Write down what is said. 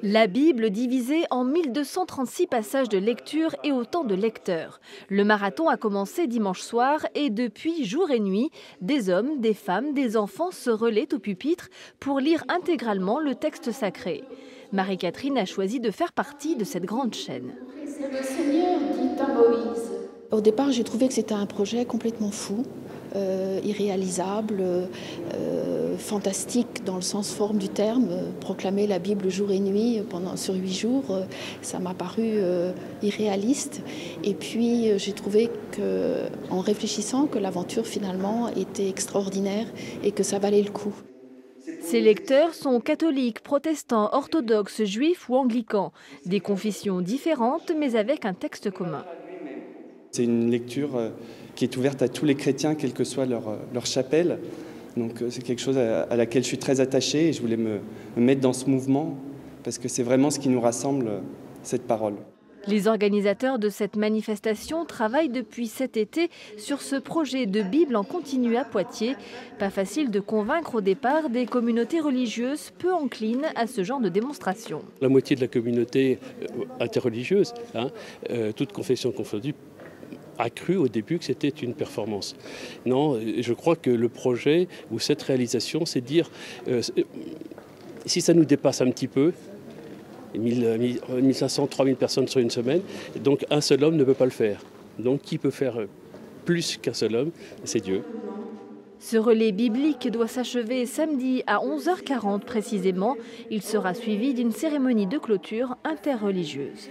La Bible divisée en 1236 passages de lecture et autant de lecteurs. Le marathon a commencé dimanche soir et depuis jour et nuit, des hommes, des femmes, des enfants se relaient au pupitre pour lire intégralement le texte sacré. Marie-Catherine a choisi de faire partie de cette grande chaîne. C'est le Seigneur dit à Moïse. Au départ, j'ai trouvé que c'était un projet complètement fou, irréalisable, fantastique dans le sens forme du terme. Proclamer la Bible jour et nuit sur 8 jours, ça m'a paru irréaliste. Et puis j'ai trouvé en réfléchissant que l'aventure finalement était extraordinaire et que ça valait le coup. Ces lecteurs sont catholiques, protestants, orthodoxes, juifs ou anglicans. Des confessions différentes mais avec un texte commun. C'est une lecture qui est ouverte à tous les chrétiens, quelle que soit leur chapelle. Donc c'est quelque chose à laquelle je suis très attaché et je voulais me mettre dans ce mouvement parce que c'est vraiment ce qui nous rassemble, cette parole. Les organisateurs de cette manifestation travaillent depuis cet été sur ce projet de Bible en continu à Poitiers. Pas facile de convaincre au départ des communautés religieuses peu enclines à ce genre de démonstration. La moitié de la communauté interreligieuse, toute confession confondue, a cru au début que c'était une performance. Non, je crois que le projet ou cette réalisation, c'est de dire si ça nous dépasse un petit peu, 1500, 3000 personnes sur une semaine, donc un seul homme ne peut pas le faire. Donc qui peut faire plus qu'un seul homme? C'est Dieu. Ce relais biblique doit s'achever samedi à 11h40 précisément. Il sera suivi d'une cérémonie de clôture interreligieuse.